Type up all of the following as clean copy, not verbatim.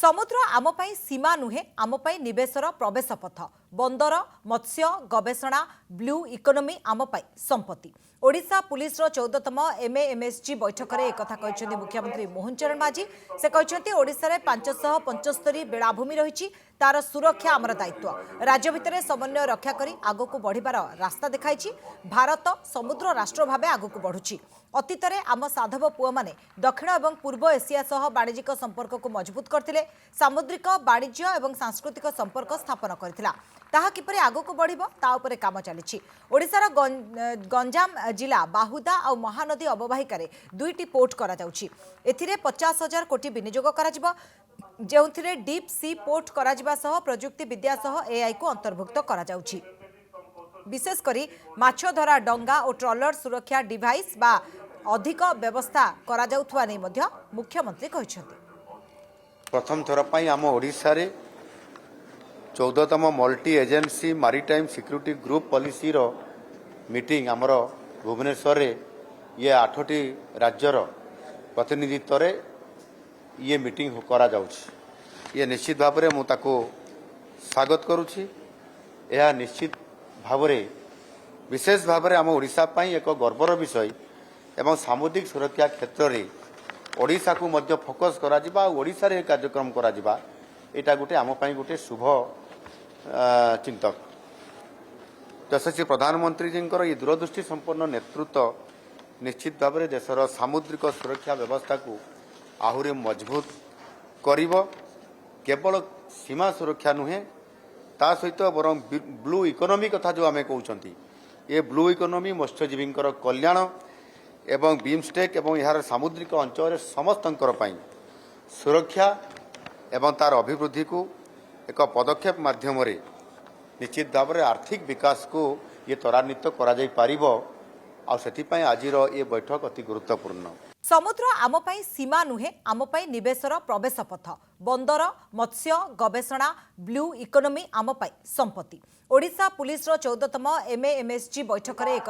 समुद्र आम सीमा नुहे आम निवेशर प्रवेश पथ बंदर मत्स्य गवेषणा ब्लू इकोनोमी आम संपत्ति। ओडिशा पुलिस 14तम MAMSG बैठक में एक मुख्यमंत्री मोहन चरण माझी से कहते ओडिशा रे 575 बेलाभूमि रही तार सुरक्षा आमर दायित्व। राज्य भितर समन्वय रक्षा करी आगो को बढ़िबार रास्ता देखाई। भारत समुद्र राष्ट्र भाव आगो को बढ़ुछि। अतीत में आम साधव पुआ माने दक्षिण और पूर्व एशिया सह वाणिज्यिक संपर्क को मजबूत करथिले। सामुद्रिक वाणिज्य और सांस्कृतिक संपर्क स्थापन करथिला। ताहा किपरि आगो को बढ़िबो ता उपरे काम चलिछि। ओडिशार गंजाम जिला बाहुदा और महानदी अववाहिकार दुईटी पोर्ट करा जाउछि। एथिरे 50,000 कोटी विनियोग करा जिवो, जेउथिरे डीप सी पोर्ट करा जिबा सह प्रयुक्ति विद्या सह AI को अंतर्भुक्त करा जाउछि। विशेषकर माछ धरा डंगा और ट्रॉलर सुरक्षा डिवाइस बा अधिक व्यवस्था करा जाउथवा नै मध्य मुख्यमंत्री कहिसथि। प्रथम थर पई आम ओडिशा रे 14तम multi agency maritime security group policy रो मीटिंग आमर भुवनेश्वर रे ये 8टी राज्यर प्रतिनिधित्व रे ये मीटिंग करा जाउछि। ये निश्चित भाव में मुझको स्वागत करुछि। यह निश्चित भाव में विशेष भाव में आम ओडिशा पई एक गर्वर विषय एवं सामुद्रिक सुरक्षा क्षेत्र में ओडिशा को मध्य फोकस करा जिबा ओडिशा रे कार्यक्रम करा जिबा एटा गोटे आम पई गोटे शुभ चिंतक। यशस्वी प्रधानमंत्री जींकर ये दूरदृष्टि संपन्न नेतृत्व निश्चित भाव में देशर सामुद्रिक सुरक्षा व्यवस्था को आहुरी मजबूत करिवो। केवल सीमा सुरक्षा नुहे ता सहित बरं ब्लू इकोनोमी कथा जो आम कहते ये ब्लू इकोनोमी मत्स्यजीवी कल्याण एवं बीमस्टेक एवं यार सामुद्रिक अंचल समस्तंकर पई सुरक्षा एवं तार अभिवृद्धि को एक पदक्षेप माध्यम निश्चित भाव में आर्थिक विकास को ये त्वरान्वित करा जाई पारिबो। आ सेतिपई आजिर ये बैठक अति गुरुत्वपूर्ण। समुद्र आम सीमा नुहे आम निवेशर प्रवेश पथ बंदर मत्स्य गवेषणा ब्लू इकोनोमी आम संपत्ति। ओडिशा पुलिस 14तम MAMSG बैठक में एक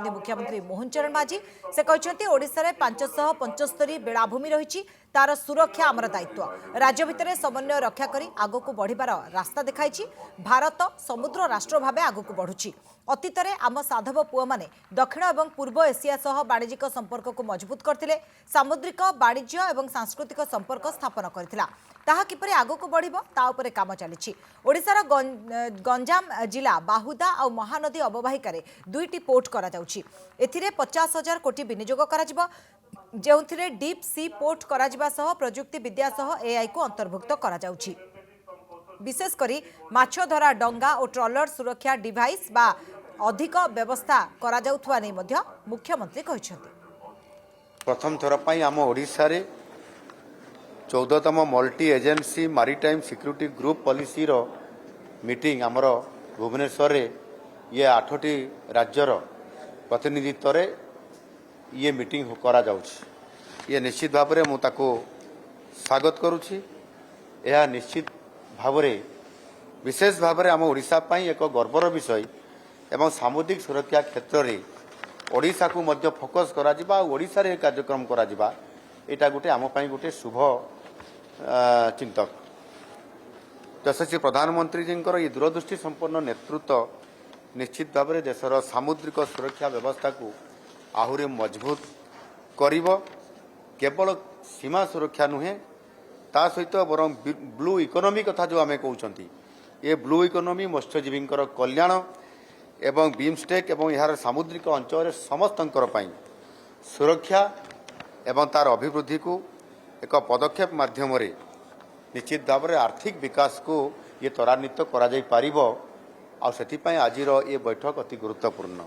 मुख्यमंत्री मोहन चरण माझी से कहते ओडिशा रे 575 बेलाभूमि रही तार सुरक्षा आमर दायित्व। राज्य भितर समन्वय रक्षा करी आगो को बढ़िबार रास्ता देखाई। भारत समुद्र राष्ट्र भाव आगो को बढ़ुछि। अतीत में आम साधव पुआ माने दक्षिण और पूर्व एशिया सह वाणिज्यिक संपर्क को मजबूत करथिले। सामुद्रिक वाणिज्य और सांस्कृतिक संपर्क स्थापन करथिला। ताहा किपरि आगो को बढ़िबो ता उपरे काम चलिछि। ओडिशार गंजाम जिला बाहुदा और महानदी अववाहिकार दुईटी पोर्ट करा जाउछि। एथिरे 50,000 कोटी विनियोग करा जिवो, जेउथिरे डीप सी पोर्ट करा जिबा सह प्रयुक्ति विद्या सह AI को अंतर्भुक्त करा जाउछि। विशेषकर माछ धरा डंगा और ट्रॉलर सुरक्षा डिवाइस बा अधिक व्यवस्था करा जाउथवा नै मध्य मुख्यमंत्री कहिसथि। प्रथम थर पई आम ओडिशा रे 14तम multi agency maritime security group policy रो मीटिंग आमर भुवनेश्वर रे ये 8टी राज्यर प्रतिनिधित्व रे ये मीटिंग करा जाउछि। ये निश्चित भाव में मुझको स्वागत करुछि। यह निश्चित भाव में विशेष भाव में आम ओडिशा पई एक गर्वर विषय एवं सामुद्रिक सुरक्षा क्षेत्र में ओडिशा को मध्य फोकस करा जिबा ओडिशा रे कार्यक्रम करा जिबा एटा गोटे आम पई गोटे शुभ चिंतक। यशस्वी प्रधानमंत्री जींकर ये दूरदृष्टि संपन्न नेतृत्व निश्चित भाव में देशर सामुद्रिक सुरक्षा व्यवस्था को आहुरी मजबूत करिवो। केवल सीमा सुरक्षा नुहे ता सहित बरं ब्लू इकोनोमी कथा जो आम कहते ये ब्लू इकोनोमी मत्स्यजीवी कल्याण एवं बीमस्टेक एवं यार सामुद्रिक अंचल समस्तंकर पई सुरक्षा एवं तार अभिवृद्धि को एक पदक्षेप माध्यम निश्चित भाव में आर्थिक विकास को ये त्वरान्वित करा जाई पारिबो। आ सेतिपई आजिर ये बैठक अति गुरुत्वपूर्ण।